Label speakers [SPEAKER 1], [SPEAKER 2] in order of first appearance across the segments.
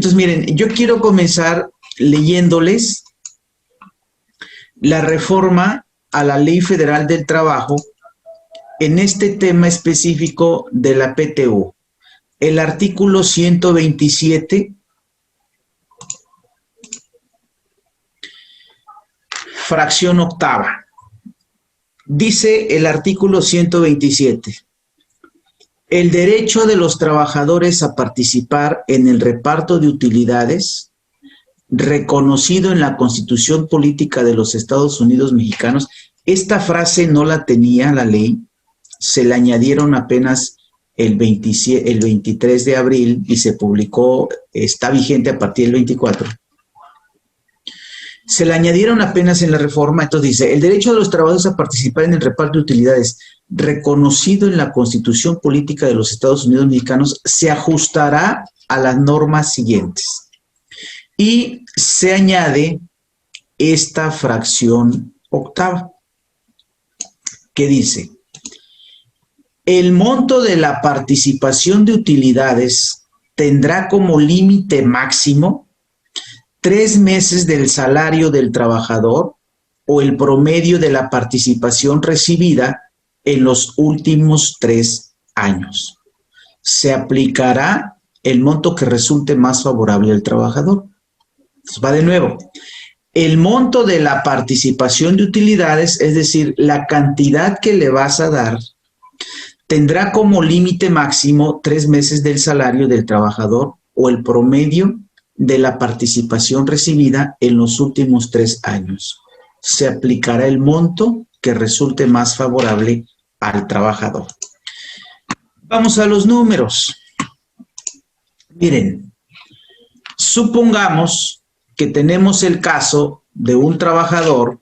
[SPEAKER 1] Entonces, miren, yo quiero comenzar leyéndoles la reforma a la Ley Federal del Trabajo en este tema específico de la PTU. El artículo 127, fracción octava. Dice el artículo 127. El derecho de los trabajadores a participar en el reparto de utilidades, reconocido en la Constitución Política de los Estados Unidos Mexicanos. Esta frase no la tenía la ley, se la añadieron apenas el 23 de abril y se publicó, está vigente a partir del 24. Se la añadieron apenas en la reforma, entonces dice, el derecho de los trabajadores a participar en el reparto de utilidades, reconocido en la Constitución Política de los Estados Unidos Mexicanos, se ajustará a las normas siguientes. Y se añade esta fracción octava, que dice, el monto de la participación de utilidades tendrá como límite máximo 3 meses del salario del trabajador o el promedio de la participación recibida en los últimos 3 años. Se aplicará el monto que resulte más favorable al trabajador. Entonces va de nuevo. El monto de la participación de utilidades, es decir, la cantidad que le vas a dar, tendrá como límite máximo 3 meses del salario del trabajador o el promedio de la participación recibida en los últimos 3 años. Se aplicará el monto que resulte más favorable al trabajador. Vamos a los números. Miren, supongamos que tenemos el caso de un trabajador,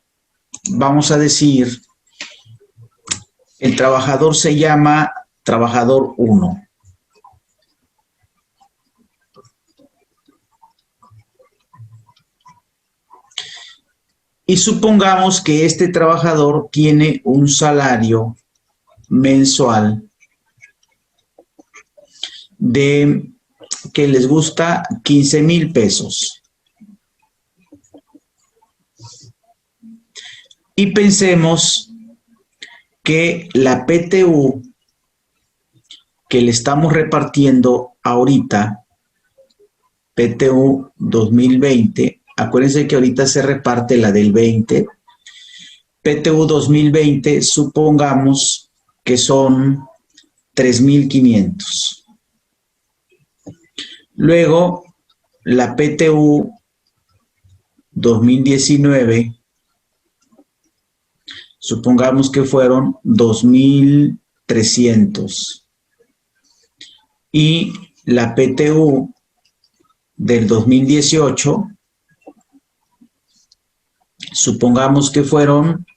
[SPEAKER 1] vamos a decir, el trabajador se llama trabajador 1. Y supongamos que este trabajador tiene un salario mensual de que les gusta 15,000 pesos. Y pensemos que la PTU que le estamos repartiendo ahorita, PTU 2020, acuérdense que ahorita se reparte la del 20, PTU 2020, supongamos que son 3,500. Luego, la PTU 2019, supongamos que fueron 2,300. Y la PTU del 2018, supongamos que fueron,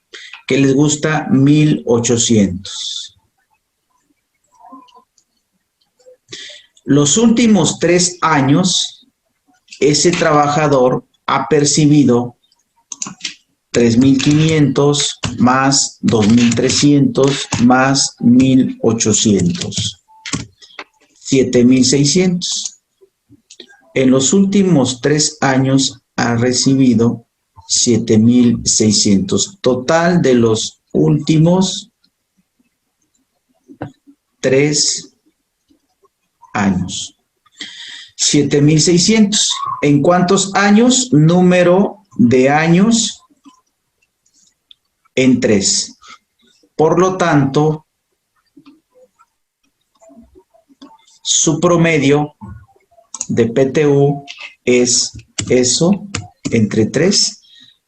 [SPEAKER 1] que les gusta 1,800. Los últimos 3 años, ese trabajador ha percibido 3,500 más 2,300 más 1,800. 7,600. En los últimos 3 años ha recibido 7,600. Total de los últimos 3 años. 7,600. ¿En cuántos años? Número de años en 3. Por lo tanto, su promedio de PTU es eso, entre 3,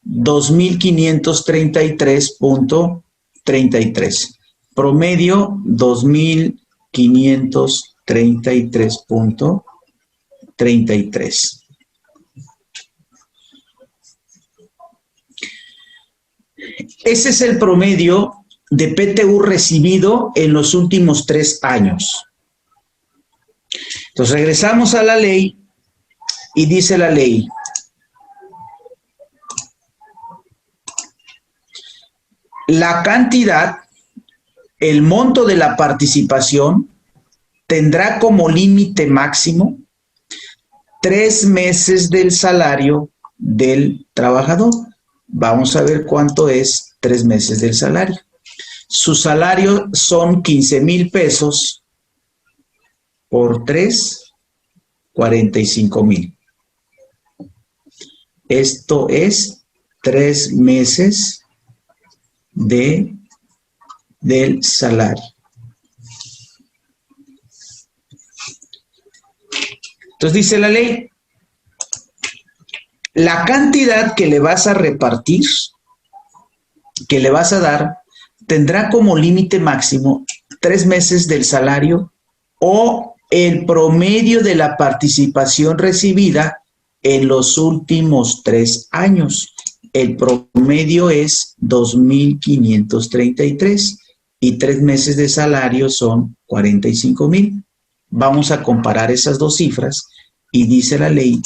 [SPEAKER 1] 2,533.33. Promedio 2,533.33. Ese es el promedio de PTU recibido en los últimos 3 años. Entonces regresamos a la ley y dice la ley: la cantidad, el monto de la participación tendrá como límite máximo 3 meses del salario del trabajador. Vamos a ver cuánto es 3 meses del salario. Su salario son 15,000 pesos por 3, 45,000. Esto es 3 meses del salario. Entonces dice la ley, la cantidad que le vas a repartir, que le vas a dar, tendrá como límite máximo 3 meses del salario o el promedio de la participación recibida en los últimos 3 años. El promedio es 2,533 y 3 meses de salario son 45,000. Vamos a comparar esas dos cifras y dice la ley,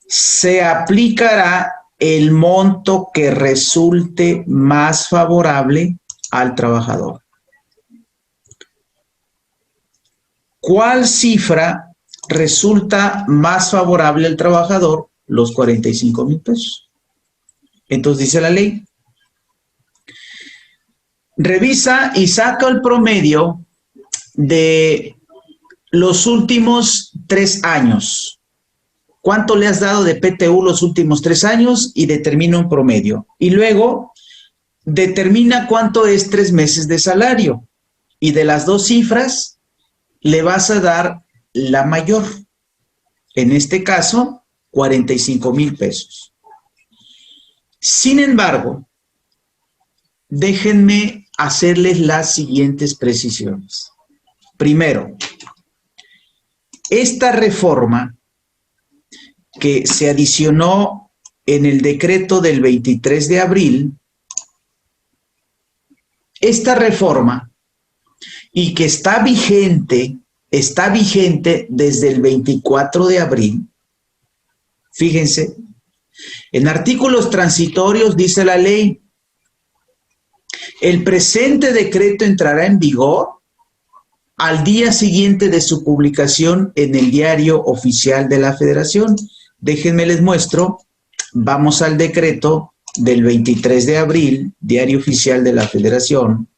[SPEAKER 1] se aplicará el monto que resulte más favorable al trabajador. ¿Cuál cifra resulta más favorable al trabajador? Los 45,000 pesos. Entonces dice la ley, revisa y saca el promedio de los últimos 3 años. ¿Cuánto le has dado de PTU los últimos 3 años? Y determina un promedio. Y luego determina cuánto es 3 meses de salario. Y de las dos cifras le vas a dar la mayor. En este caso, 45,000 pesos. Sin embargo, déjenme hacerles las siguientes precisiones. Primero, esta reforma que se adicionó en el decreto del 23 de abril, esta reforma, y que está vigente desde el 24 de abril, fíjense, en artículos transitorios dice la ley, el presente decreto entrará en vigor al día siguiente de su publicación en el Diario Oficial de la Federación. Déjenme les muestro, vamos al decreto del 23 de abril, Diario Oficial de la Federación.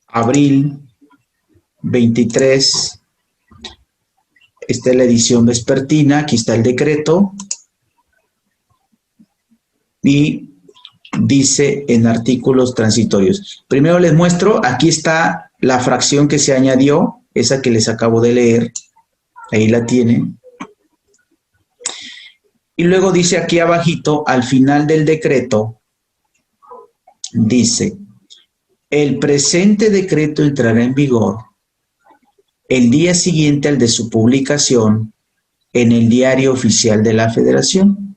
[SPEAKER 1] Abril 23, esta es la edición vespertina, aquí está el decreto. Y dice en artículos transitorios. Primero les muestro, aquí está la fracción que se añadió, esa que les acabo de leer, ahí la tienen. Y luego dice aquí abajito, al final del decreto, dice, el presente decreto entrará en vigor el día siguiente al de su publicación en el Diario Oficial de la Federación,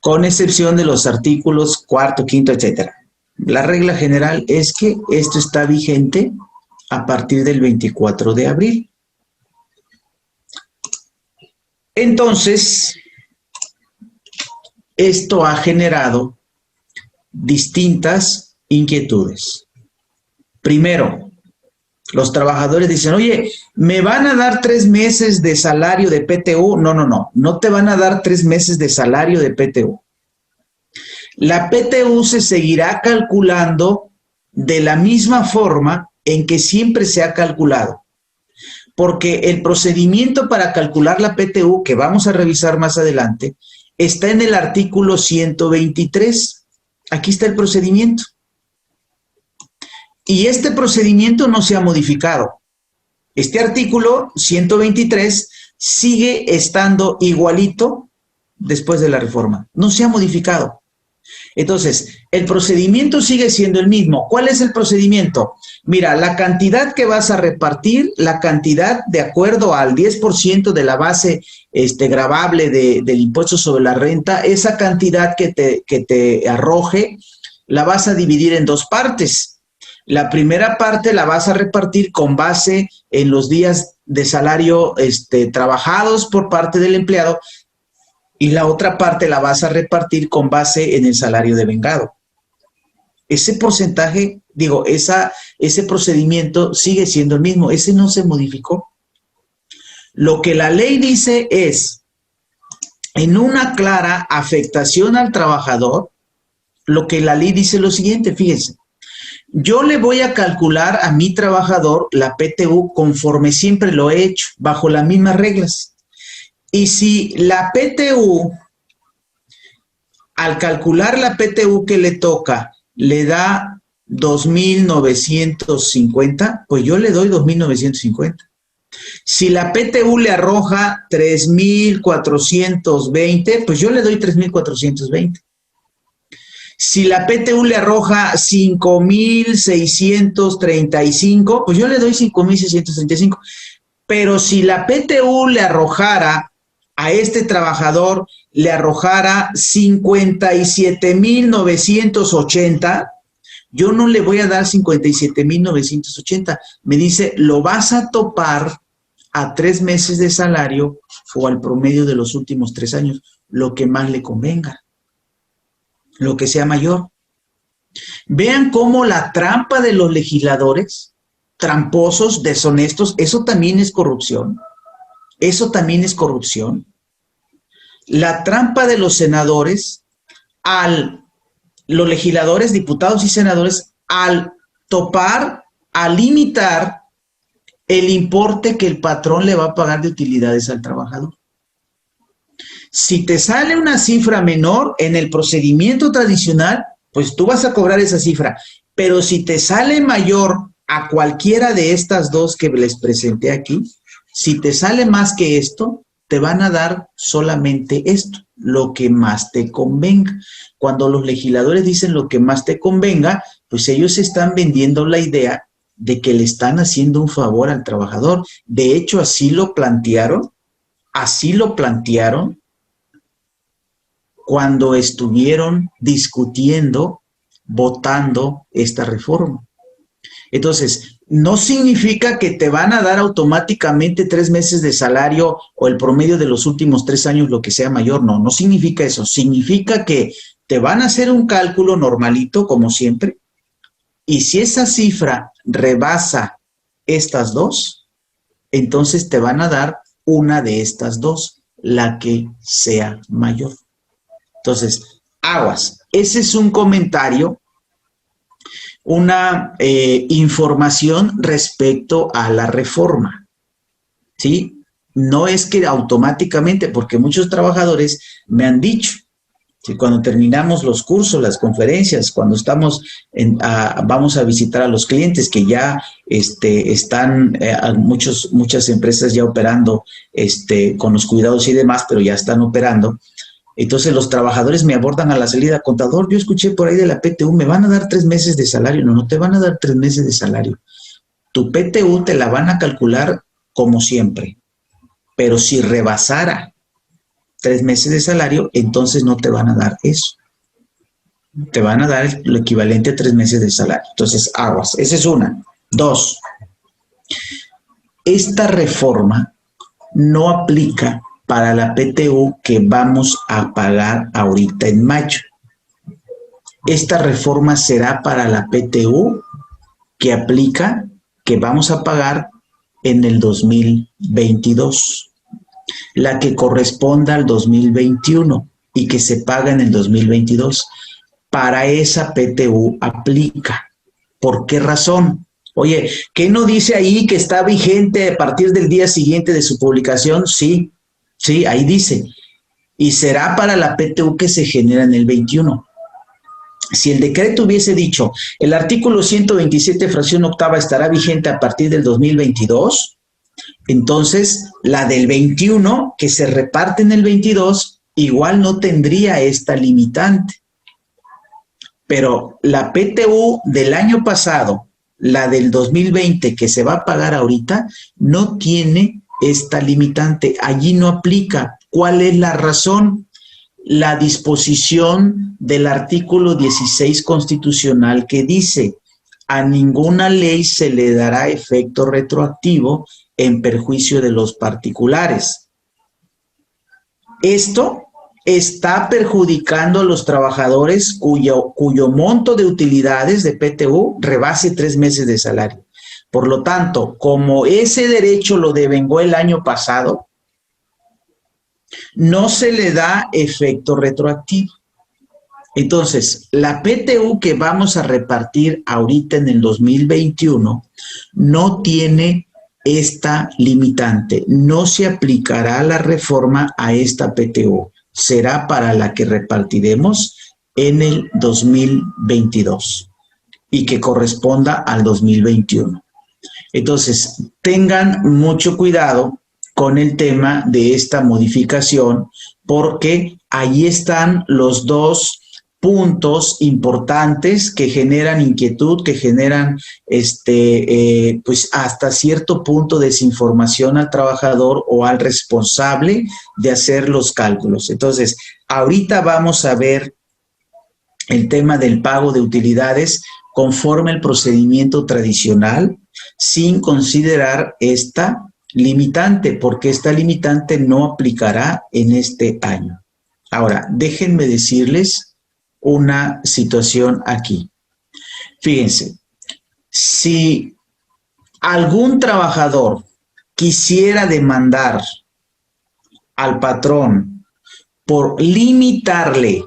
[SPEAKER 1] con excepción de los artículos 4, 5, etc. La regla general es que esto está vigente a partir del 24 de abril. Entonces, esto ha generado distintas inquietudes. Primero, los trabajadores dicen, oye, ¿me van a dar 3 meses de salario de PTU? No te van a dar 3 meses de salario de PTU. La PTU se seguirá calculando de la misma forma en que siempre se ha calculado, porque el procedimiento para calcular la PTU, que vamos a revisar más adelante, está en el artículo 123. Aquí está el procedimiento. Y este procedimiento no se ha modificado. Este artículo 123 sigue estando igualito después de la reforma. No se ha modificado. Entonces, el procedimiento sigue siendo el mismo. ¿Cuál es el procedimiento? Mira, la cantidad que vas a repartir, la cantidad de acuerdo al 10% de la base gravable del impuesto sobre la renta, esa cantidad que te arroje, la vas a dividir en 2 partes. La primera parte la vas a repartir con base en los días de salario trabajados por parte del empleado, y la otra parte la vas a repartir con base en el salario devengado. Ese porcentaje, digo, ese procedimiento sigue siendo el mismo, ese no se modificó. Lo que la ley dice es, en una clara afectación al trabajador, lo que la ley dice es lo siguiente, fíjense, yo le voy a calcular a mi trabajador la PTU conforme siempre lo he hecho, bajo las mismas reglas. Y si la PTU, al calcular la PTU que le toca, le da 2,950, pues yo le doy 2,950. Si la PTU le arroja 3,420, pues yo le doy 3,420. Si la PTU le arroja 5,635, pues yo le doy 5,635. Pero si la PTU le arrojara a este trabajador, le arrojara 57,980, yo no le voy a dar 57,980. Me dice, lo vas a topar a 3 meses de salario o al promedio de los últimos 3 años, lo que más le convenga, lo que sea mayor. Vean cómo la trampa de los legisladores, tramposos, deshonestos, eso también es corrupción. Eso también es corrupción. La trampa de los senadores, los legisladores, diputados y senadores, al topar, al limitar el importe que el patrón le va a pagar de utilidades al trabajador. Si te sale una cifra menor en el procedimiento tradicional, pues tú vas a cobrar esa cifra. Pero si te sale mayor a cualquiera de estas dos que les presenté aquí, si te sale más que esto, te van a dar solamente esto, lo que más te convenga. Cuando los legisladores dicen lo que más te convenga, pues ellos están vendiendo la idea de que le están haciendo un favor al trabajador. De hecho, así lo plantearon cuando estuvieron discutiendo, votando esta reforma. Entonces, no significa que te van a dar automáticamente 3 meses de salario o el promedio de los últimos 3 años, lo que sea mayor. No, no significa eso. Significa que te van a hacer un cálculo normalito, como siempre, y si esa cifra rebasa estas dos, entonces te van a dar una de estas dos, la que sea mayor. Entonces, aguas. Ese es un comentario, una información respecto a la reforma, ¿sí? No es que automáticamente, porque muchos trabajadores me han dicho, ¿sí? Cuando terminamos los cursos, las conferencias, cuando estamos vamos a visitar a los clientes que ya están, muchas empresas ya operando con los cuidados y demás, pero ya están operando. Entonces los trabajadores me abordan a la salida, contador, yo escuché por ahí de la PTU, me van a dar 3 meses de salario. No, no te van a dar 3 meses de salario. Tu PTU te la van a calcular como siempre, pero si rebasara 3 meses de salario, entonces no te van a dar eso. Te van a dar lo equivalente a 3 meses de salario. Entonces, aguas. Esa es una. 2. Esta reforma no aplica para la PTU que vamos a pagar ahorita en mayo. Esta reforma será para la PTU que aplica, que vamos a pagar en el 2022. La que corresponda al 2021 y que se paga en el 2022. Para esa PTU aplica. ¿Por qué razón? Oye, ¿qué no dice ahí que está vigente a partir del día siguiente de su publicación? Sí, sí, ahí dice. Y será para la PTU que se genera en el 21. Si el decreto hubiese dicho, el artículo 127, fracción octava, estará vigente a partir del 2022, entonces la del 21, que se reparte en el 22, igual no tendría esta limitante. Pero la PTU del año pasado, la del 2020, que se va a pagar ahorita, no tiene esta limitante. Allí no aplica. ¿Cuál es la razón? La disposición del artículo 16 constitucional que dice, a ninguna ley se le dará efecto retroactivo en perjuicio de los particulares. Esto está perjudicando a los trabajadores cuyo monto de utilidades de PTU rebase 3 meses de salario. Por lo tanto, como ese derecho lo devengó el año pasado, no se le da efecto retroactivo. Entonces, la PTU que vamos a repartir ahorita en el 2021 no tiene esta limitante. No se aplicará la reforma a esta PTU. Será para la que repartiremos en el 2022 y que corresponda al 2021. Entonces, tengan mucho cuidado con el tema de esta modificación, porque ahí están los dos puntos importantes que generan inquietud, que generan pues hasta cierto punto desinformación al trabajador o al responsable de hacer los cálculos. Entonces, ahorita vamos a ver el tema del pago de utilidades conforme al procedimiento tradicional, sin considerar esta limitante, porque esta limitante no aplicará en este año. Ahora, déjenme decirles una situación aquí. Fíjense, si algún trabajador quisiera demandar al patrón por limitarle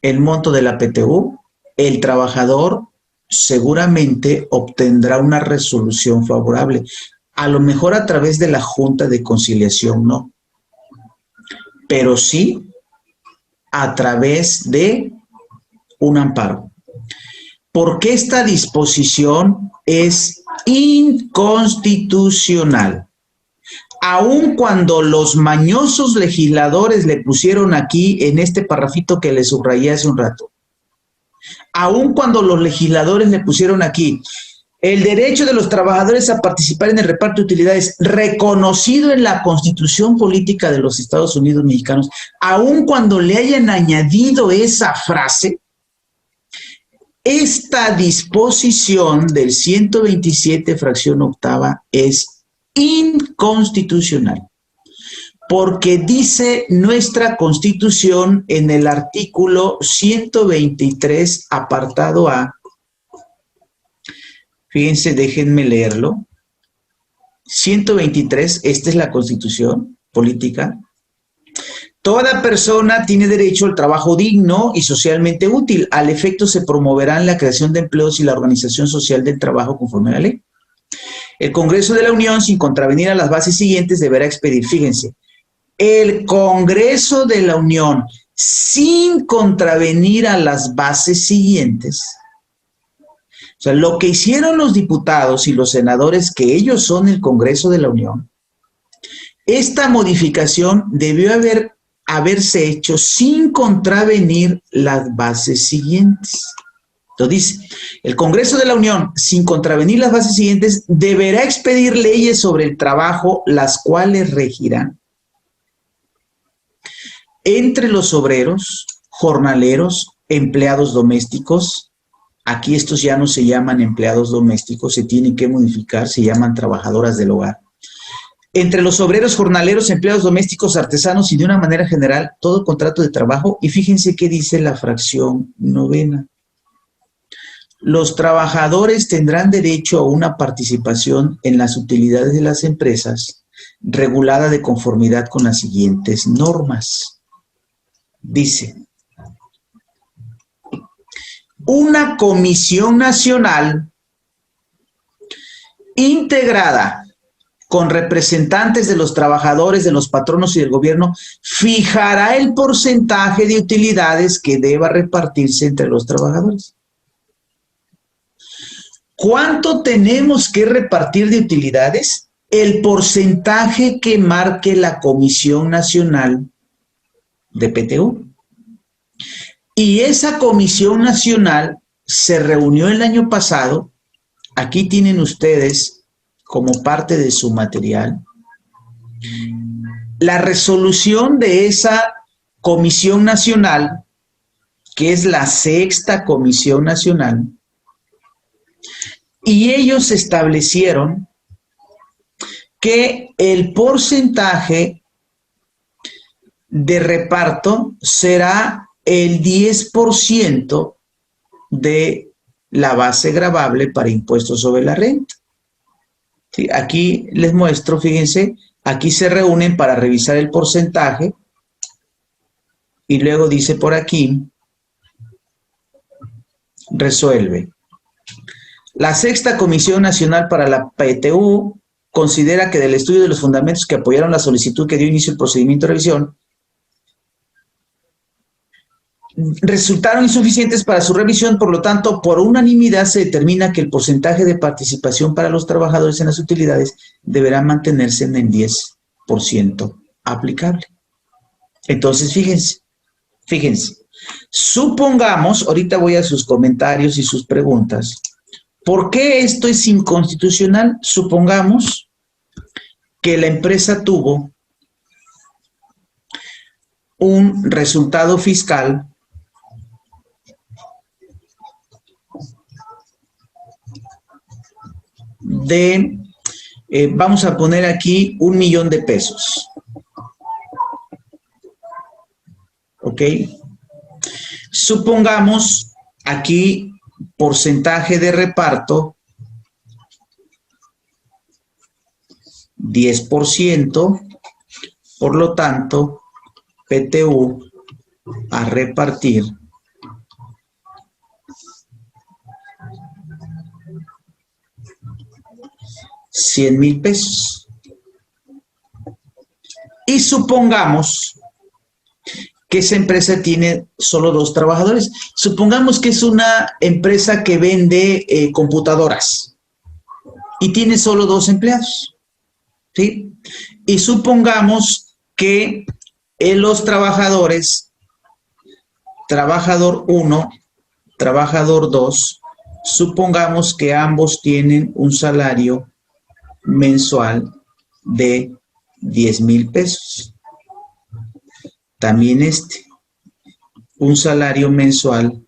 [SPEAKER 1] el monto de la PTU, el trabajador seguramente obtendrá una resolución favorable. A lo mejor a través de la Junta de Conciliación, no. Pero sí a través de un amparo. Porque esta disposición es inconstitucional. Aun cuando los mañosos legisladores le pusieron aquí en este parrafito que le subrayé hace un rato, aun cuando los legisladores le pusieron aquí el derecho de los trabajadores a participar en el reparto de utilidades reconocido en la Constitución Política de los Estados Unidos Mexicanos, aun cuando le hayan añadido esa frase, esta disposición del 127 fracción octava es inconstitucional, porque dice nuestra Constitución en el artículo 123, apartado A. Fíjense, déjenme leerlo. 123, esta es la Constitución Política. Toda persona tiene derecho al trabajo digno y socialmente útil. Al efecto se promoverán la creación de empleos y la organización social del trabajo conforme a la ley. El Congreso de la Unión, sin contravenir a las bases siguientes, deberá expedir, fíjense, el Congreso de la Unión, sin contravenir a las bases siguientes. O sea, lo que hicieron los diputados y los senadores, que ellos son el Congreso de la Unión, esta modificación debió haberse hecho sin contravenir las bases siguientes. Entonces dice, el Congreso de la Unión, sin contravenir las bases siguientes, deberá expedir leyes sobre el trabajo, las cuales regirán entre los obreros, jornaleros, empleados domésticos. Aquí estos ya no se llaman empleados domésticos, se tienen que modificar, se llaman trabajadoras del hogar. Entre los obreros, jornaleros, empleados domésticos, artesanos y de una manera general, todo contrato de trabajo. Y fíjense qué dice la fracción novena. Los trabajadores tendrán derecho a una participación en las utilidades de las empresas regulada de conformidad con las siguientes normas. Dice, una comisión nacional integrada con representantes de los trabajadores, de los patronos y del gobierno, fijará el porcentaje de utilidades que deba repartirse entre los trabajadores. ¿Cuánto tenemos que repartir de utilidades? El porcentaje que marque la Comisión Nacional de PTU. Y esa Comisión Nacional se reunió el año pasado. Aquí tienen ustedes, como parte de su material, la resolución de esa Comisión Nacional, que es la sexta Comisión Nacional, y ellos establecieron que el porcentaje de reparto será el 10% de la base gravable para impuestos sobre la renta. ¿Sí? Aquí les muestro, fíjense, aquí se reúnen para revisar el porcentaje y luego dice por aquí, resuelve. La Sexta Comisión Nacional para la PTU considera que del estudio de los fundamentos que apoyaron la solicitud que dio inicio al procedimiento de revisión, resultaron insuficientes para su revisión, por lo tanto, por unanimidad se determina que el porcentaje de participación para los trabajadores en las utilidades deberá mantenerse en el 10% aplicable. Entonces, fíjense, supongamos, ahorita voy a sus comentarios y sus preguntas, ¿por qué esto es inconstitucional? Supongamos que la empresa tuvo un resultado fiscal de, vamos a poner aquí $1,000,000. ¿Ok? Supongamos aquí porcentaje de reparto 10%, por lo tanto, PTU a repartir $100,000. Y supongamos que esa empresa tiene solo 2 trabajadores. Supongamos que es una empresa que vende computadoras y tiene solo 2 empleados. ¿Sí? Y supongamos que los trabajadores, trabajador 1, trabajador 2, supongamos que ambos tienen un salario mensual de $10,000. También un salario mensual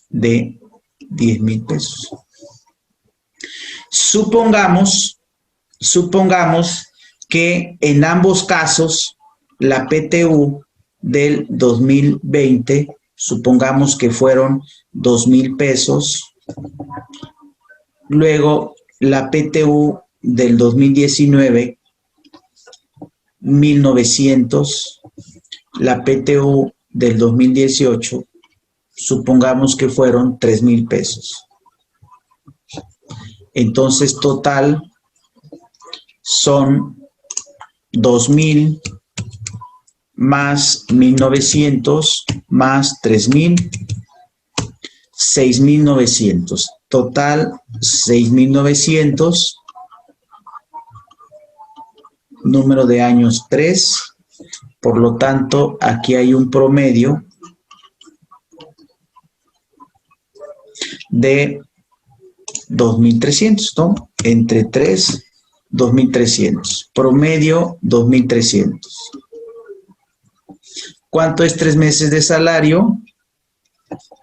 [SPEAKER 1] de $10,000. Supongamos que en ambos casos la PTU del 2020, supongamos que fueron $2,000, luego la PTU del 2019, 1,900, la PTU del 2018, supongamos que fueron $3,000. Entonces, total son 2,000 más 1,900 más 3,000, 6,900. Total, 6,900. Número de años 3. Por lo tanto, aquí hay un promedio de 2,300, ¿no? Entre 3, 2,300. Promedio, 2,300. ¿Cuánto es 3 meses de salario?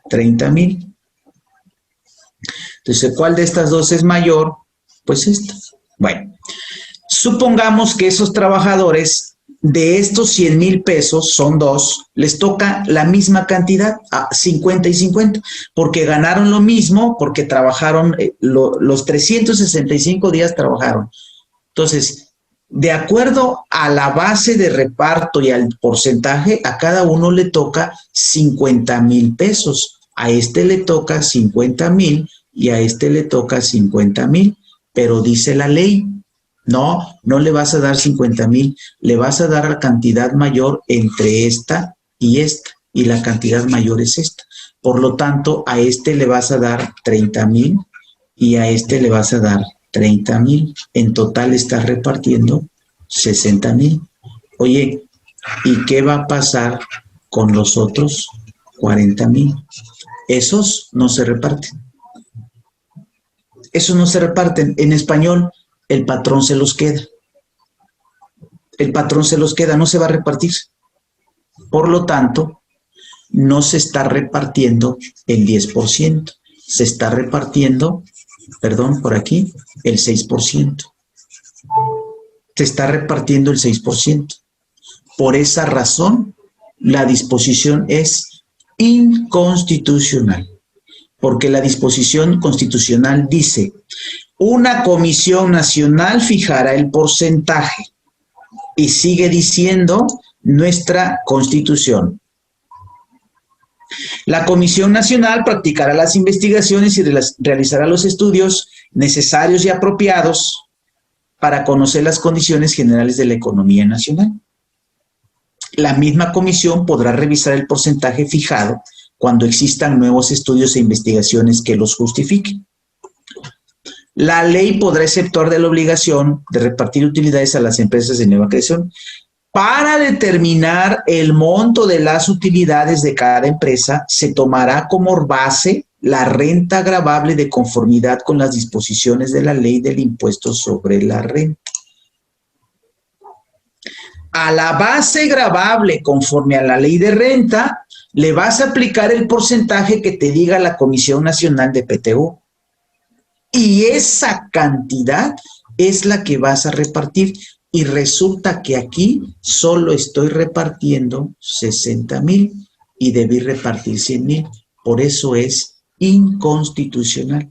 [SPEAKER 1] 30,000. Entonces, ¿cuál de estas dos es mayor? Pues esta. Bueno, supongamos que esos trabajadores de estos $100,000, son 2, les toca la misma cantidad, a 50 y 50, porque ganaron lo mismo, porque trabajaron, los 365 días trabajaron. Entonces, de acuerdo a la base de reparto y al porcentaje, a cada uno le toca $50,000. A este le toca 50,000 y a este le toca 50,000, pero dice la ley, no le vas a dar 50,000, le vas a dar la cantidad mayor entre esta, y la cantidad mayor es esta. Por lo tanto, a este le vas a dar 30,000 y a este le vas a dar 30,000. En total estás repartiendo 60,000. Oye, ¿y qué va a pasar con los otros 40,000? Esos no se reparten. Esos no se reparten. En español, el patrón se los queda. El patrón se los queda, no se va a repartir. Por lo tanto, no se está repartiendo el 10%. Se está repartiendo, perdón, por aquí, el 6%. Se está repartiendo el 6%. Por esa razón, la disposición es inconstitucional, porque la disposición constitucional dice: una comisión nacional fijará el porcentaje, y sigue diciendo nuestra Constitución. La Comisión Nacional practicará las investigaciones y realizará los estudios necesarios y apropiados para conocer las condiciones generales de la economía nacional. La misma comisión podrá revisar el porcentaje fijado cuando existan nuevos estudios e investigaciones que los justifiquen. La ley podrá exceptuar de la obligación de repartir utilidades a las empresas de nueva creación. Para determinar el monto de las utilidades de cada empresa, se tomará como base la renta gravable de conformidad con las disposiciones de la ley del impuesto sobre la renta. A la base gravable conforme a la ley de renta, le vas a aplicar el porcentaje que te diga la Comisión Nacional de PTU. Y esa cantidad es la que vas a repartir. Y resulta que aquí solo estoy repartiendo 60,000 y debí repartir 100,000. Por eso es inconstitucional.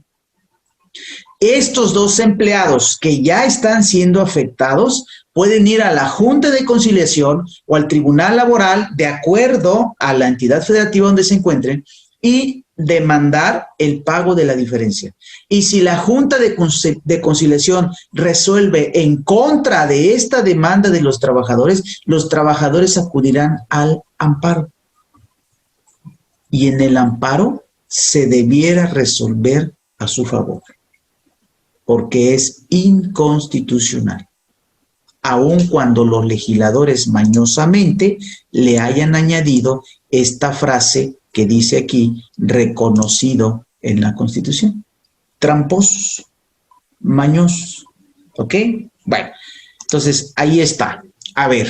[SPEAKER 1] Estos dos empleados que ya están siendo afectados pueden ir a la Junta de Conciliación o al Tribunal Laboral, de acuerdo a la entidad federativa donde se encuentren, y demandar el pago de la diferencia. Y si la Junta de Conciliación resuelve en contra de esta demanda de los trabajadores acudirán al amparo. Y en el amparo se debiera resolver a su favor, porque es inconstitucional, aun cuando los legisladores mañosamente le hayan añadido esta frase que dice aquí, reconocido en la Constitución. Tramposos, mañosos, ¿ok? Bueno, entonces ahí está. A ver,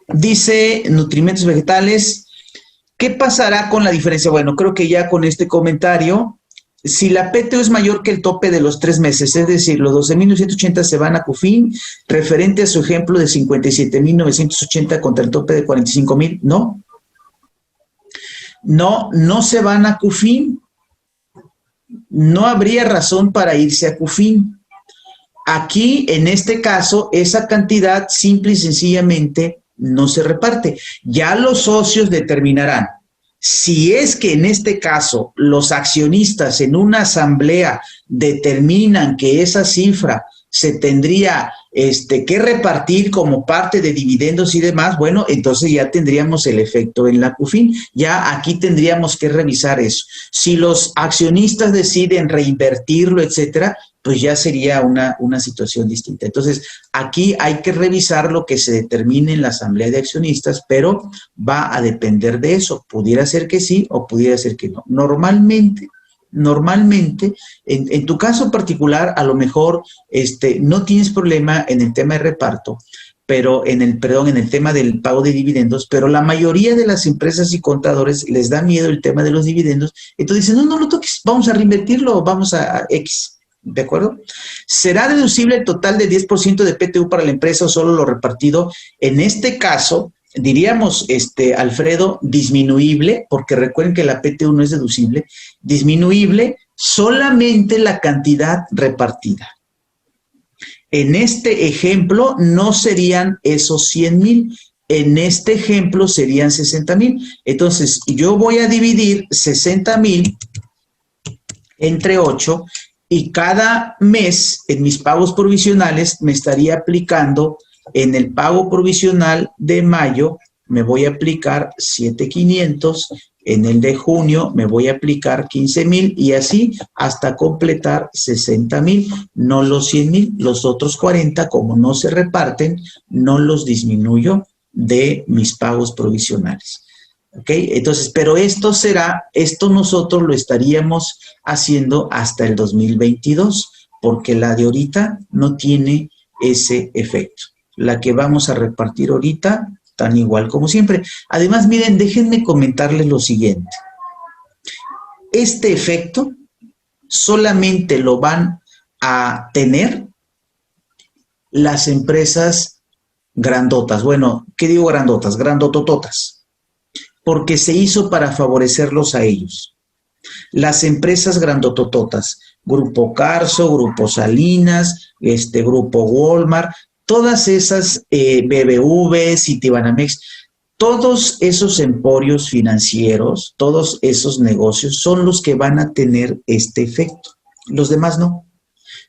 [SPEAKER 1] dice nutrimentos vegetales, ¿qué pasará con la diferencia? Bueno, creo que ya con este comentario, si la PTU es mayor que el tope de los 3 meses, es decir, los 12,980 se van a CUFIN, referente a su ejemplo de 57,980 contra el tope de 45,000, ¿no? No se van a CUFIN. No habría razón para irse a CUFIN. Aquí, en este caso, esa cantidad simple y sencillamente no se reparte. Ya los socios determinarán. Si es que en este caso los accionistas en una asamblea determinan que esa cifra se tendría que repartir como parte de dividendos y demás, bueno, entonces ya tendríamos el efecto en la CUFIN. Ya aquí tendríamos que revisar eso. Si los accionistas deciden reinvertirlo, etcétera, pues ya sería una situación distinta. Entonces, aquí hay que revisar lo que se determine en la asamblea de accionistas, pero va a depender de eso. Pudiera ser que sí o pudiera ser que no. Normalmente, en tu caso particular, a lo mejor no tienes problema en el tema de reparto, pero en el tema del pago de dividendos, pero la mayoría de las empresas y contadores les da miedo el tema de los dividendos, entonces dicen, no lo toques, vamos a reinvertirlo, vamos a X. ¿De acuerdo? ¿Será deducible el total de 10% de PTU para la empresa o solo lo repartido? En este caso, diríamos, Alfredo, disminuible, porque recuerden que la PTU no es deducible, disminuible solamente la cantidad repartida. En este ejemplo no serían esos 100,000, en este ejemplo serían 60,000. Entonces, yo voy a dividir 60,000 entre 8 y cada mes en mis pagos provisionales me estaría aplicando, en el pago provisional de mayo me voy a aplicar 7,500, en el de junio me voy a aplicar 15,000 y así hasta completar 60,000, no los 100,000, los otros 40 como no se reparten, no los disminuyo de mis pagos provisionales. ¿Ok? Entonces, pero esto nosotros lo estaríamos haciendo hasta el 2022, porque la de ahorita no tiene ese efecto. La que vamos a repartir ahorita, tan igual como siempre. Además, miren, déjenme comentarles lo siguiente. Este efecto solamente lo van a tener las empresas grandotas. Bueno, ¿qué digo grandotas? Grandotototas. Porque se hizo para favorecerlos a ellos. Las empresas grandotototas, Grupo Carso, Grupo Salinas, Grupo Walmart, todas esas BBV, Citibanamex, todos esos emporios financieros, todos esos negocios son los que van a tener este efecto. Los demás no.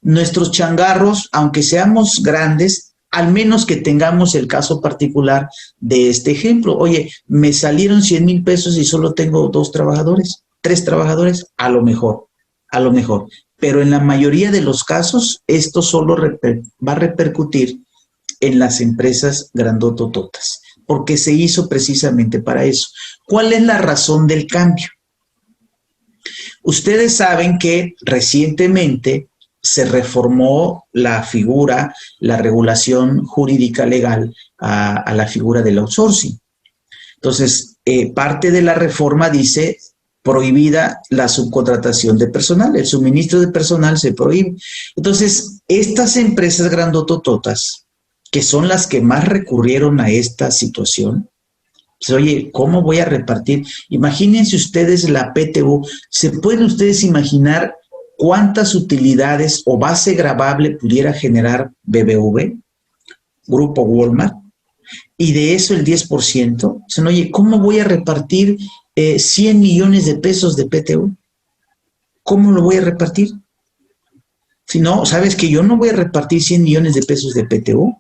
[SPEAKER 1] Nuestros changarros, aunque seamos grandes, al menos que tengamos el caso particular de este ejemplo. Oye, me salieron 100,000 pesos y solo tengo 2 trabajadores, 3 trabajadores, a lo mejor. Pero en la mayoría de los casos, esto solo va a repercutir en las empresas grandotototas, porque se hizo precisamente para eso. ¿Cuál es la razón del cambio? Ustedes saben que recientemente se reformó la figura, la regulación jurídica legal a la figura del outsourcing. Entonces, parte de la reforma dice prohibida la subcontratación de personal, el suministro de personal se prohíbe. Entonces, estas empresas grandotototas, que son las que más recurrieron a esta situación, pues, oye, ¿cómo voy a repartir? Imagínense ustedes la PTU, ¿se pueden ustedes imaginar cuántas utilidades o base gravable pudiera generar BBV, Grupo Walmart? Y de eso el 10%. Dicen, oye, ¿cómo voy a repartir 100 millones de pesos de PTU? ¿Cómo lo voy a repartir? Si no, ¿sabes que yo no voy a repartir 100 millones de pesos de PTU?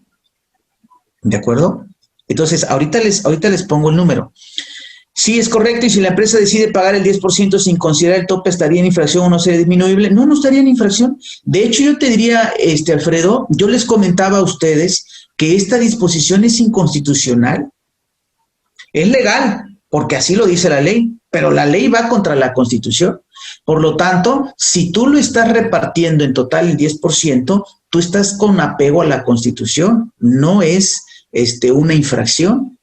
[SPEAKER 1] ¿De acuerdo? Entonces, ahorita les pongo el número. Sí, es correcto, y si la empresa decide pagar el 10% sin considerar el tope, ¿estaría en infracción o no sería disminuible? No, no estaría en infracción. De hecho, yo te diría, Alfredo, yo les comentaba a ustedes que esta disposición es inconstitucional. Es legal, porque así lo dice la ley, pero la ley va contra la Constitución. Por lo tanto, si tú lo estás repartiendo en total el 10%, tú estás con apego a la Constitución, no es una infracción.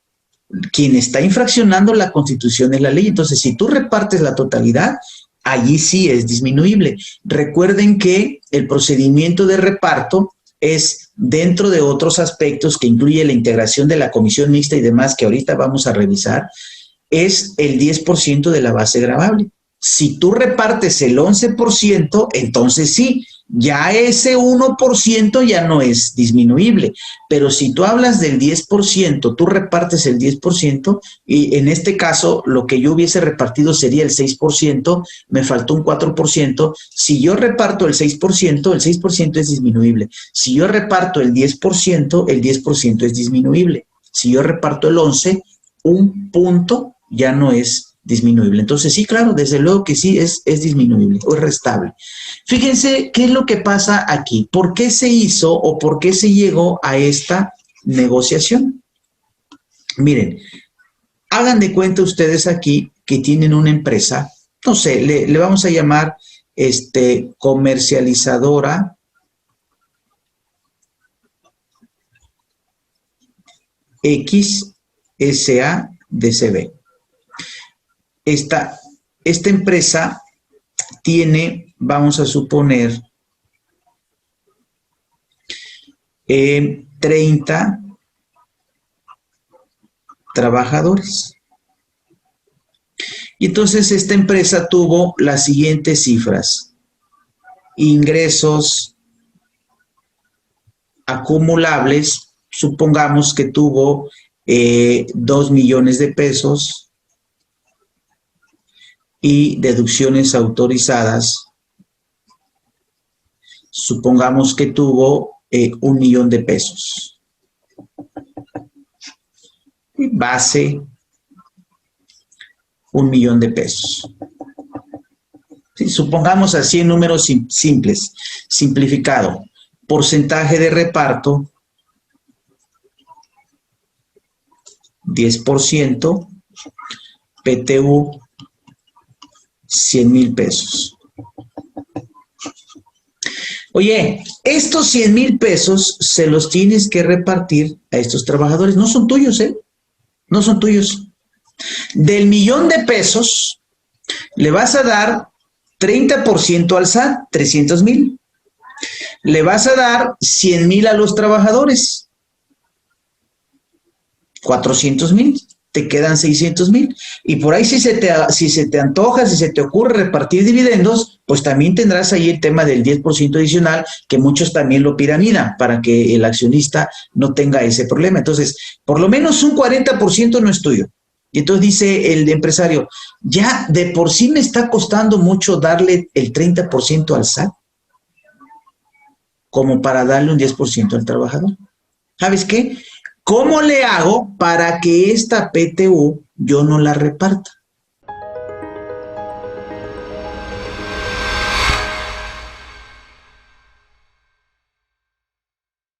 [SPEAKER 1] Quien está infraccionando la Constitución es la ley. Entonces, si tú repartes la totalidad, allí sí es disminuible. Recuerden que el procedimiento de reparto es dentro de otros aspectos que incluye la integración de la comisión mixta y demás que ahorita vamos a revisar, es el 10% de la base gravable. Si tú repartes el 11%, entonces sí, ya ese 1% ya no es disminuible. Pero si tú hablas del 10%, tú repartes el 10%, y en este caso lo que yo hubiese repartido sería el 6%, me faltó un 4%. Si yo reparto el 6% es disminuible. Si yo reparto el 10% es disminuible. Si yo reparto el 11%, un punto ya no es disminuible. Entonces, sí, claro, desde luego que sí es disminuible o es restable. Fíjense qué es lo que pasa aquí. ¿Por qué se hizo o por qué se llegó a esta negociación? Miren, hagan de cuenta ustedes aquí que tienen una empresa, no sé, le vamos a llamar comercializadora X SADCB. Esta empresa tiene, vamos a suponer, 30 trabajadores. Y entonces esta empresa tuvo las siguientes cifras: ingresos acumulables, supongamos que tuvo 2 millones de pesos, y deducciones autorizadas, supongamos que tuvo 1 millón de pesos. Base, 1 millón de pesos. Sí, supongamos así en números simples, simplificado. Porcentaje de reparto, 10%, PTU, 100,000 pesos. Oye, estos 100,000 pesos se los tienes que repartir a estos trabajadores. No son tuyos, ¿eh? No son tuyos. Del 1,000,000 de pesos, le vas a dar 30% al SAT, 300,000. Le vas a dar 100,000 a los trabajadores. 400,000, te quedan 600,000. Y por ahí si se te antoja, si se te ocurre repartir dividendos, pues también tendrás ahí el tema del 10% adicional, que muchos también lo piramidan para que el accionista no tenga ese problema. Entonces, por lo menos un 40% no es tuyo. Y entonces dice el empresario, ya de por sí me está costando mucho darle el 30% al SAT, como para darle un 10% al trabajador. ¿Sabes qué? ¿Cómo le hago para que esta PTU yo no la reparta?